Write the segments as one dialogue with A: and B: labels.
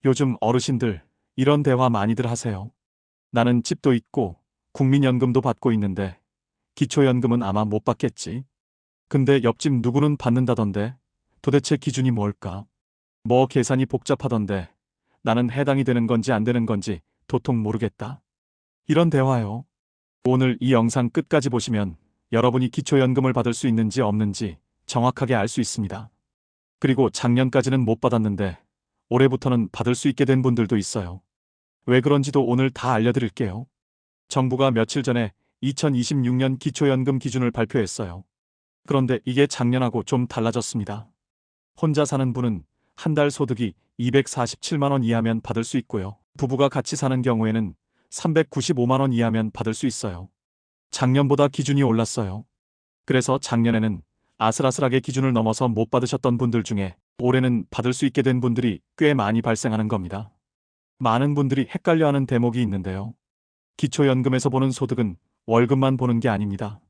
A: 요즘 어르신들 이런 대화 많이들 하세요. 나는 집도 있고 국민연금도 받고 있는데 기초연금은 아마 못 받겠지. 근데 옆집 누구는 받는다던데 도대체 기준이 뭘까? 뭐 계산이 복잡하던데 나는 해당이 되는 건지 안 되는 건지 도통 모르겠다. 이런 대화요. 오늘 이 영상 끝까지 보시면 여러분이 기초연금을 받을 수 있는지 없는지 정확하게 알 수 있습니다. 그리고 작년까지는 못 받았는데 올해부터는 받을 수 있게 된 분들도 있어요. 왜 그런지도 오늘 다 알려드릴게요. 정부가 며칠 전에 2026년 기초연금 기준을 발표했어요. 그런데 이게 작년하고 좀 달라졌습니다. 혼자 사는 분은 한 달 소득이 247만 원 이하면 받을 수 있고요. 부부가 같이 사는 경우에는 395만 원 이하면 받을 수 있어요. 작년보다 기준이 올랐어요. 그래서 작년에는 아슬아슬하게 기준을 넘어서 못 받으셨던 분들 중에 올해는 받을 수 있게 된 분들이 꽤 많이 발생하는 겁니다. 많은 분들이 헷갈려하는 대목이 있는데요. 기초연금에서 보는 소득은 월급만 보는 게 아닙니다.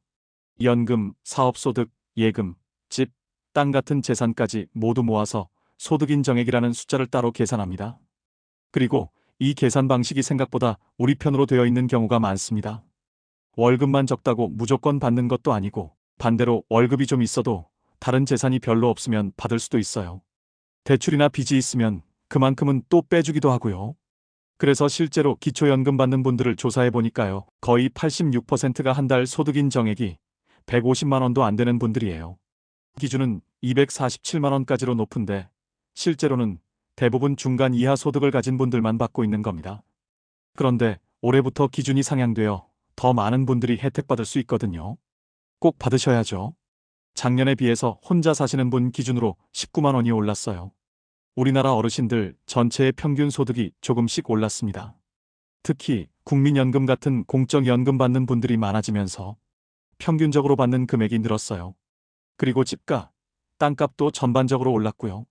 A: 연금, 사업소득, 예금, 집, 땅 같은 재산까지 모두 모아서 소득인정액이라는 숫자를 따로 계산합니다. 그리고 이 계산 방식이 생각보다 우리 편으로 되어 있는 경우가 많습니다. 월급만 적다고 무조건 받는 것도 아니고 반대로 월급이 좀 있어도 다른 재산이 별로 없으면 받을 수도 있어요. 대출이나 빚이 있으면 그만큼은 또 빼주기도 하고요. 그래서 실제로 기초연금 받는 분들을 조사해 보니까요. 거의 86%가 한 달 소득인정액이 150만 원도 안 되는 분들이에요. 기준은 247만 원까지로 높은데 실제로는 대부분 중간 이하 소득을 가진 분들만 받고 있는 겁니다. 그런데 올해부터 기준이 상향되어 더 많은 분들이 혜택받을 수 있거든요. 꼭 받으셔야죠. 작년에 비해서 혼자 사시는 분 기준으로 19만 원이 올랐어요. 우리나라 어르신들 전체의 평균 소득이 조금씩 올랐습니다. 특히 국민연금 같은 공적연금 받는 분들이 많아지면서 평균적으로 받는 금액이 늘었어요. 그리고 집값, 땅값도 전반적으로 올랐고요.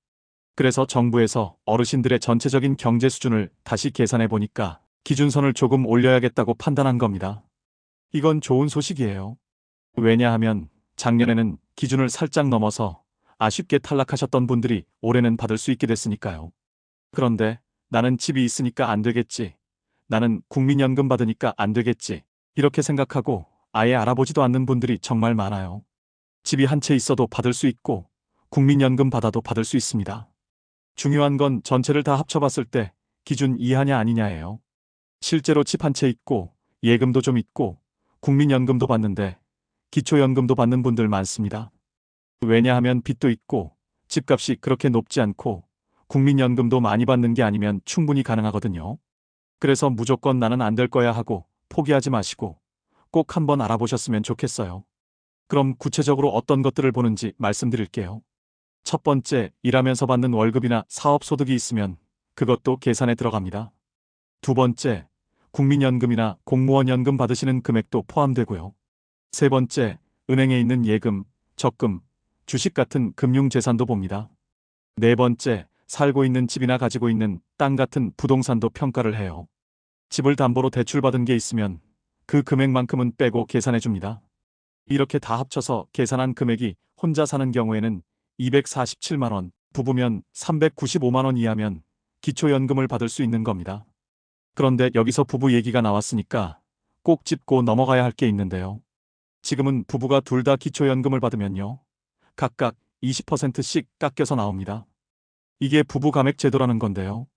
A: 그래서 정부에서 어르신들의 전체적인 경제 수준을 다시 계산해 보니까 기준선을 조금 올려야겠다고 판단한 겁니다. 이건 좋은 소식이에요. 왜냐하면 작년에는 기준을 살짝 넘어서 아쉽게 탈락하셨던 분들이 올해는 받을 수 있게 됐으니까요. 그런데 나는 집이 있으니까 안 되겠지. 나는 국민연금 받으니까 안 되겠지. 이렇게 생각하고 아예 알아보지도 않는 분들이 정말 많아요. 집이 한 채 있어도 받을 수 있고 국민연금 받아도 받을 수 있습니다. 중요한 건 전체를 다 합쳐봤을 때 기준 이하냐 아니냐예요. 실제로 집 한 채 있고 예금도 좀 있고 국민연금도 받는데 기초연금도 받는 분들 많습니다. 왜냐하면 빚도 있고 집값이 그렇게 높지 않고 국민연금도 많이 받는 게 아니면 충분히 가능하거든요. 그래서 무조건 나는 안 될 거야 하고 포기하지 마시고 꼭 한번 알아보셨으면 좋겠어요. 그럼 구체적으로 어떤 것들을 보는지 말씀드릴게요. 첫 번째, 일하면서 받는 월급이나 사업소득이 있으면 그것도 계산에 들어갑니다. 두 번째, 국민연금이나 공무원연금 받으시는 금액도 포함되고요. 세 번째, 은행에 있는 예금, 적금, 주식 같은 금융재산도 봅니다. 네 번째, 살고 있는 집이나 가지고 있는 땅 같은 부동산도 평가를 해요. 집을 담보로 대출받은 게 있으면 그 금액만큼은 빼고 계산해 줍니다. 이렇게 다 합쳐서 계산한 금액이 혼자 사는 경우에는 247만 원, 부부면 395만 원 이하면 기초연금을 받을 수 있는 겁니다. 그런데 여기서 부부 얘기가 나왔으니까 꼭 짚고 넘어가야 할 게 있는데요. 지금은 부부가 둘 다 기초연금을 받으면요. 각각 20%씩 깎여서 나옵니다. 이게 부부 감액 제도라는 건데요.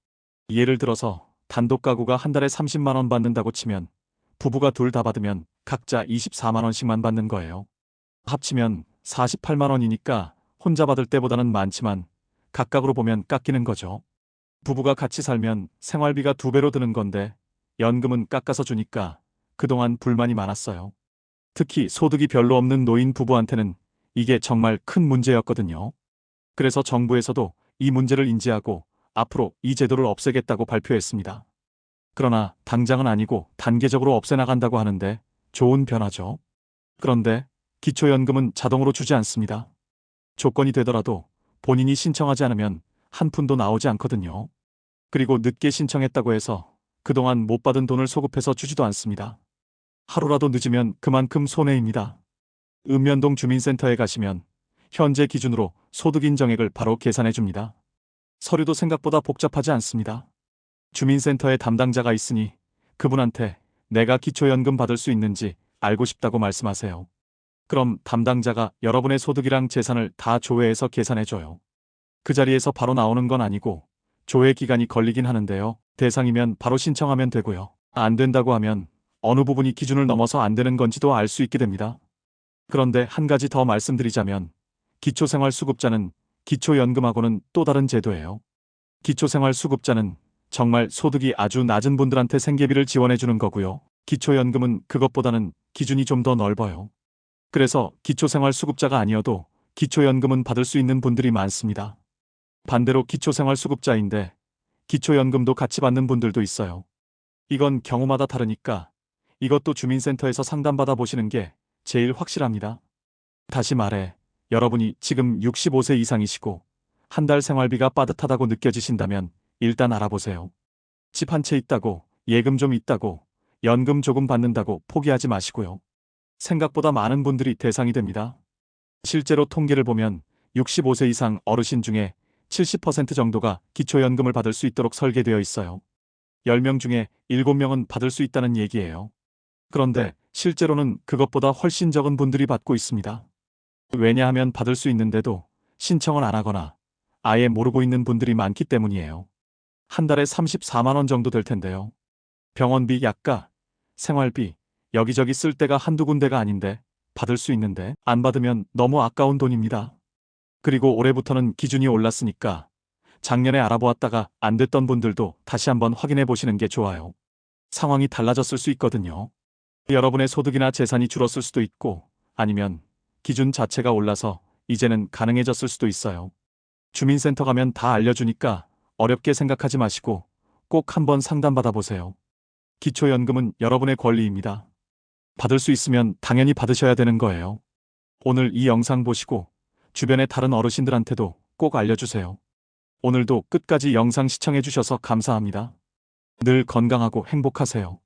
A: 예를 들어서 단독 가구가 한 달에 30만 원 받는다고 치면 부부가 둘 다 받으면 각자 24만 원씩만 받는 거예요. 합치면 48만 원이니까 혼자 받을 때보다는 많지만 각각으로 보면 깎이는 거죠. 부부가 같이 살면 생활비가 2배로 드는 건데 연금은 깎아서 주니까 그동안 불만이 많았어요. 특히 소득이 별로 없는 노인 부부한테는 이게 정말 큰 문제였거든요. 그래서 정부에서도 이 문제를 인지하고 앞으로 이 제도를 없애겠다고 발표했습니다. 그러나 당장은 아니고 단계적으로 없애나간다고 하는데 좋은 변화죠. 그런데 기초연금은 자동으로 주지 않습니다. 조건이 되더라도 본인이 신청하지 않으면 한 푼도 나오지 않거든요. 그리고 늦게 신청했다고 해서 그동안 못 받은 돈을 소급해서 주지도 않습니다. 하루라도 늦으면 그만큼 손해입니다. 읍면동 주민센터에 가시면 현재 기준으로 소득인정액을 바로 계산해 줍니다. 서류도 생각보다 복잡하지 않습니다. 주민센터에 담당자가 있으니 그분한테 내가 기초연금 받을 수 있는지 알고 싶다고 말씀하세요. 그럼 담당자가 여러분의 소득이랑 재산을 다 조회해서 계산해줘요. 그 자리에서 바로 나오는 건 아니고 조회 기간이 걸리긴 하는데요. 대상이면 바로 신청하면 되고요. 안 된다고 하면 어느 부분이 기준을 넘어서 안 되는 건지도 알 수 있게 됩니다. 그런데 한 가지 더 말씀드리자면 기초생활수급자는 기초연금하고는 또 다른 제도예요. 기초생활수급자는 정말 소득이 아주 낮은 분들한테 생계비를 지원해주는 거고요. 기초연금은 그것보다는 기준이 좀 더 넓어요. 그래서 기초생활수급자가 아니어도 기초연금은 받을 수 있는 분들이 많습니다. 반대로 기초생활수급자인데 기초연금도 같이 받는 분들도 있어요. 이건 경우마다 다르니까 이것도 주민센터에서 상담받아 보시는 게 제일 확실합니다. 다시 말해, 여러분이 지금 65세 이상이시고 한 달 생활비가 빠듯하다고 느껴지신다면 일단 알아보세요. 집 한 채 있다고, 예금 좀 있다고, 연금 조금 받는다고 포기하지 마시고요. 생각보다 많은 분들이 대상이 됩니다. 실제로 통계를 보면 65세 이상 어르신 중에 70% 정도가 기초연금을 받을 수 있도록 설계되어 있어요. 10명 중에 7명은 받을 수 있다는 얘기예요. 그런데 실제로는 그것보다 훨씬 적은 분들이 받고 있습니다. 왜냐하면 받을 수 있는데도 신청을 안 하거나 아예 모르고 있는 분들이 많기 때문이에요. 한 달에 34만 원 정도 될 텐데요. 병원비, 약가, 생활비, 여기저기 쓸 데가 한두 군데가 아닌데 받을 수 있는데 안 받으면 너무 아까운 돈입니다. 그리고 올해부터는 기준이 올랐으니까 작년에 알아보았다가 안 됐던 분들도 다시 한번 확인해 보시는 게 좋아요. 상황이 달라졌을 수 있거든요. 여러분의 소득이나 재산이 줄었을 수도 있고 아니면 기준 자체가 올라서 이제는 가능해졌을 수도 있어요. 주민센터 가면 다 알려주니까 어렵게 생각하지 마시고 꼭 한번 상담받아 보세요. 기초연금은 여러분의 권리입니다. 받을 수 있으면 당연히 받으셔야 되는 거예요. 오늘 이 영상 보시고 주변의 다른 어르신들한테도 꼭 알려주세요. 오늘도 끝까지 영상 시청해 주셔서 감사합니다. 늘 건강하고 행복하세요.